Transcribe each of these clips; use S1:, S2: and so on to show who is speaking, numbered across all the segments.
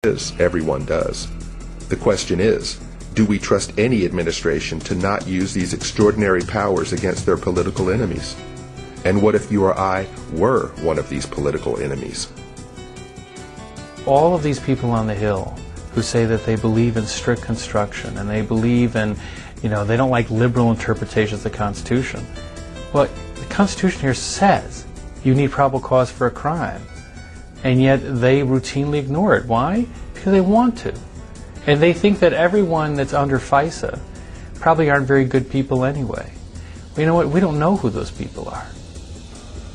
S1: is, everyone does. The question is, do we trust any administration to not use these extraordinary powers against their political enemies? And what if you or I were one of these political enemies?
S2: All of these people on the Hill who say that they believe in strict construction and they believe in, they don't like liberal interpretations of the Constitution. Well, the Constitution here says you need probable cause for a crime. And yet they routinely ignore it. Why? Because they want to. And they think that everyone that's under FISA probably aren't very good people anyway. Well, you know what? We don't know who those people are.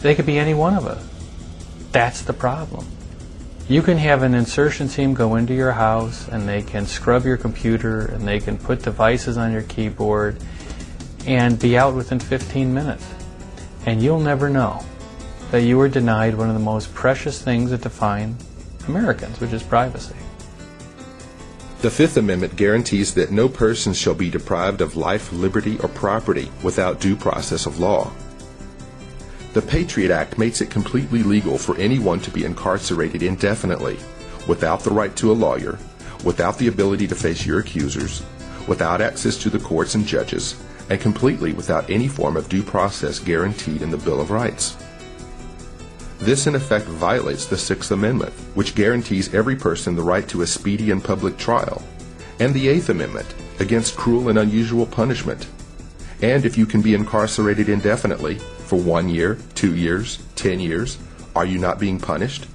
S2: They could be any one of us. That's the problem. You can have an insertion team go into your house and they can scrub your computer and they can put devices on your keyboard and be out within 15 minutes. And you'll never know that you were denied one of the most precious things that define Americans, which is privacy.
S1: The Fifth Amendment guarantees that no person shall be deprived of life, liberty, or property without due process of law. The Patriot Act makes it completely legal for anyone to be incarcerated indefinitely, without the right to a lawyer, without the ability to face your accusers, without access to the courts and judges, and completely without any form of due process guaranteed in the Bill of Rights. This in effect violates the Sixth Amendment, which guarantees every person the right to a speedy and public trial, and the Eighth Amendment, against cruel and unusual punishment. And if you can be incarcerated indefinitely, for 1 year, 2 years, 10 years, are you not being punished?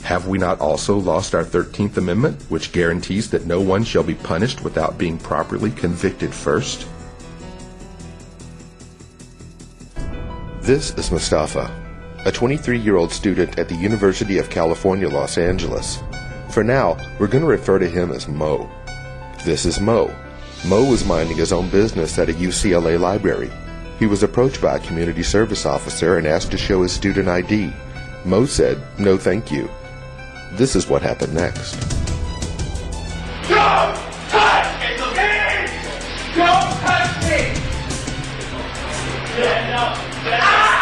S1: Have we not also lost our 13th Amendment, which guarantees that no one shall be punished without being properly convicted first? This is Mustafa, a 23-year-old student at the University of California, Los Angeles. For now, we're going to refer to him as Mo. This is Mo. Mo was minding his own business at a UCLA library. He was approached by a community service officer and asked to show his student ID. Mo said, "No thank you." This is what happened next.
S3: Don't touch me! Don't touch me! Stand up! Stand up!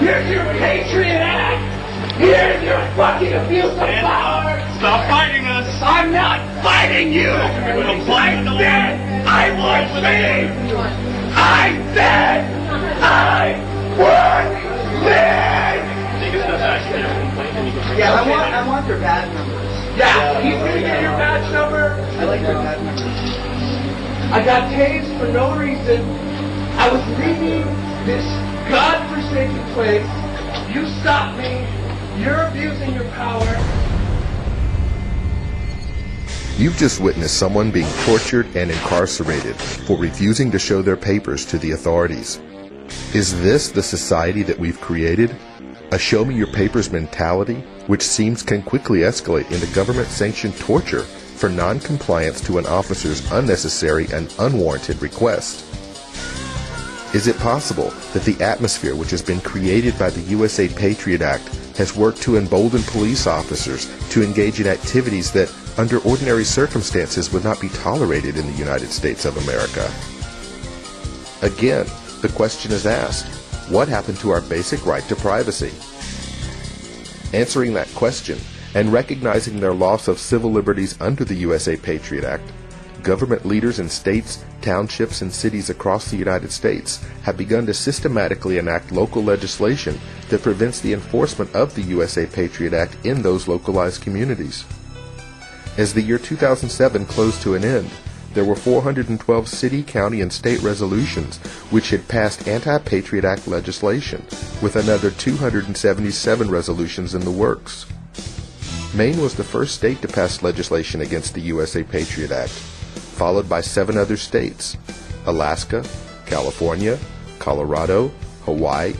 S3: Here's your Patriot Act! Here's your fucking abuse of power!
S4: Stop fighting us!
S3: I'm not fighting you! I said I would leave! I said I would leave!
S4: Take a step back.
S5: Yeah, I want their badge numbers.
S3: Yeah, he's gonna get your badge number.
S5: I like their badge numbers.
S3: I got tased for no reason. I was leaving this godforsaken place. You stopped me. You're abusing your power.
S1: You've just witnessed someone being tortured and incarcerated for refusing to show their papers to the authorities. Is this the society that we've created? A show me your papers mentality, which seems can quickly escalate into government-sanctioned torture for non-compliance to an officer's unnecessary and unwarranted request. Is it possible that the atmosphere which has been created by the USA Patriot Act has worked to embolden police officers to engage in activities that, under ordinary circumstances, would not be tolerated in the United States of America? Again, the question is asked, what happened to our basic right to privacy? Answering that question and recognizing their loss of civil liberties under the USA Patriot Act, government leaders in states, townships, and cities across the United States have begun to systematically enact local legislation that prevents the enforcement of the USA Patriot Act in those localized communities. As the year 2007 closed to an end, there were 412 city, county, and state resolutions which had passed anti-Patriot Act legislation, with another 277 resolutions in the works. Maine was the first state to pass legislation against the USA Patriot Act, followed by 7 other states: Alaska, California, Colorado, Hawaii,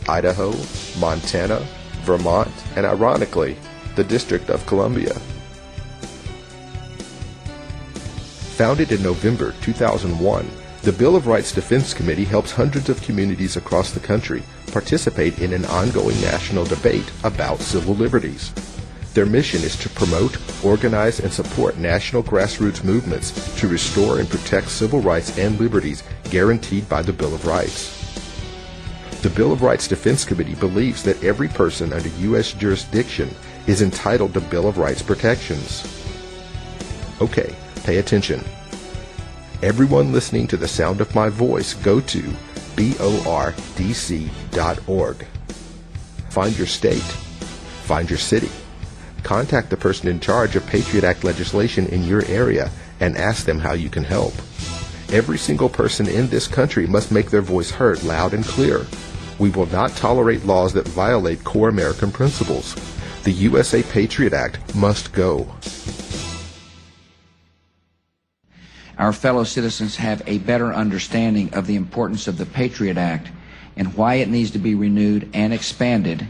S1: Idaho, Montana, Vermont, and ironically, the District of Columbia. Founded in November 2001, the Bill of Rights Defense Committee helps hundreds of communities across the country participate in an ongoing national debate about civil liberties. Their mission is to promote, organize, and support national grassroots movements to restore and protect civil rights and liberties guaranteed by the Bill of Rights. The Bill of Rights Defense Committee believes that every person under U.S. jurisdiction is entitled to Bill of Rights protections. Okay, pay attention. Everyone listening to the sound of my voice, go to bordc.org. Find your state. Find your city. Contact the person in charge of Patriot Act legislation in your area and ask them how you can help. Every single person in this country must make their voice heard loud and clear. We will not tolerate laws that violate core American principles. The USA Patriot Act must go.
S6: Our fellow citizens have a better understanding of the importance of the Patriot Act and why it needs to be renewed and expanded.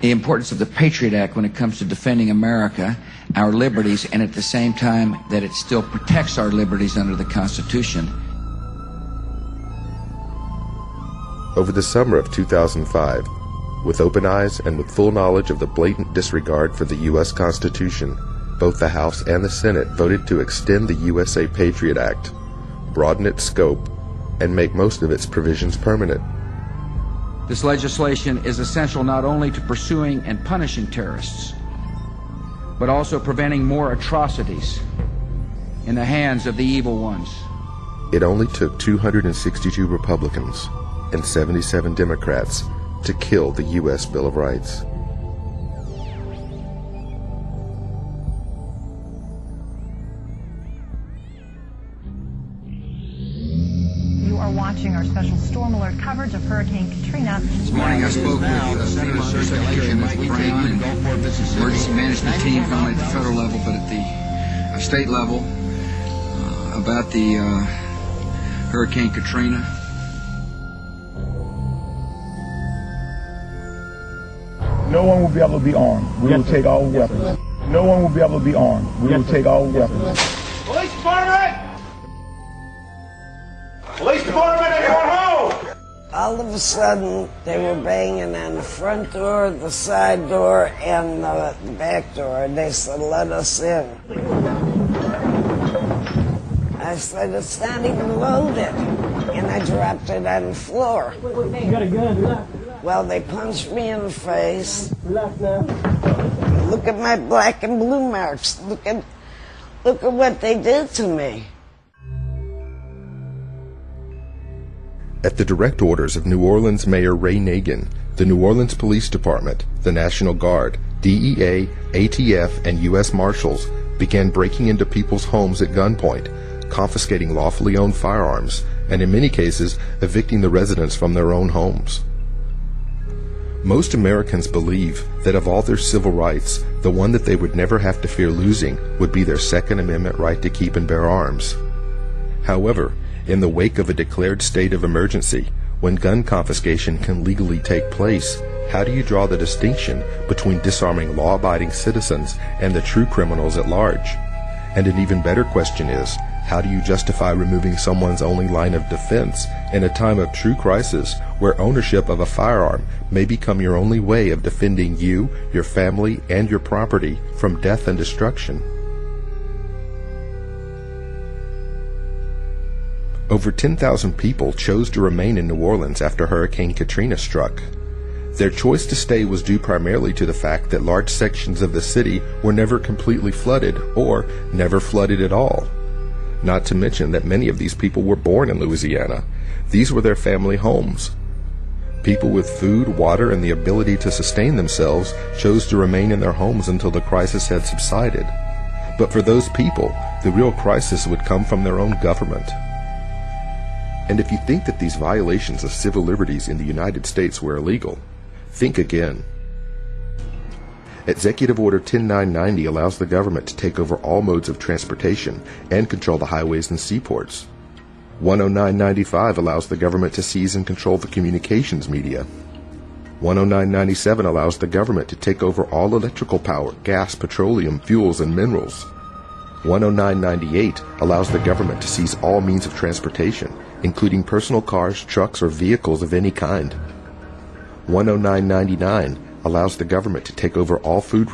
S6: The importance of the Patriot Act when it comes to defending America, our liberties, and at the same time that it still protects our liberties under the Constitution.
S1: Over the summer of 2005, with open eyes and with full knowledge of the blatant disregard for the U.S. Constitution, both the House and the Senate voted to extend the USA Patriot Act, broaden its scope, and make most of its provisions permanent.
S6: This legislation is essential not only to pursuing and punishing terrorists, but also preventing more atrocities in the hands of the evil ones.
S1: It only took 262 Republicans and 77 Democrats to kill the U.S. Bill of Rights.
S7: You are watching our special storm alert coverage of Hurricane Katrina.
S6: This morning I spoke with the Center of Circulation with Brown and emergency management team, not only at the federal level but at the state level, about the Hurricane Katrina.
S8: No one will be able to be armed. We will take all weapons. No one will be able to be armed. We will take all weapons.
S3: Police department! Police department, anyone home?
S9: All of a sudden, they were banging on the front door, the side door, and the back door. And they said, "Let us in." I said, "It's not even loaded." And I dropped it on the floor.
S10: You got a gun?
S9: Well, they punched me in the face. Look at my black and blue marks. Look at what they did to me.
S1: At the direct orders of New Orleans Mayor Ray Nagin, the New Orleans Police Department, the National Guard, DEA, ATF, and U.S. Marshals began breaking into people's homes at gunpoint, confiscating lawfully owned firearms, and in many cases, evicting the residents from their own homes. Most Americans believe that of all their civil rights, the one that they would never have to fear losing would be their Second Amendment right to keep and bear arms. However, in the wake of a declared state of emergency, when gun confiscation can legally take place, how do you draw the distinction between disarming law-abiding citizens and the true criminals at large? And an even better question is, how do you justify removing someone's only line of defense in a time of true crisis where ownership of a firearm may become your only way of defending you, your family, and your property from death and destruction? Over 10,000 people chose to remain in New Orleans after Hurricane Katrina struck. Their choice to stay was due primarily to the fact that large sections of the city were never completely flooded or never flooded at all. Not to mention that many of these people were born in Louisiana. These were their family homes. People with food, water, and the ability to sustain themselves chose to remain in their homes until the crisis had subsided. But for those people, the real crisis would come from their own government. And if you think that these violations of civil liberties in the United States were illegal, think again. Executive Order 10990 allows the government to take over all modes of transportation and control the highways and seaports. 10995 allows the government to seize and control the communications media. 10997 allows the government to take over all electrical power, gas, petroleum, fuels, and minerals. 10998 allows the government to seize all means of transportation, including personal cars, trucks, or vehicles of any kind. 109.99 allows the government to take over all food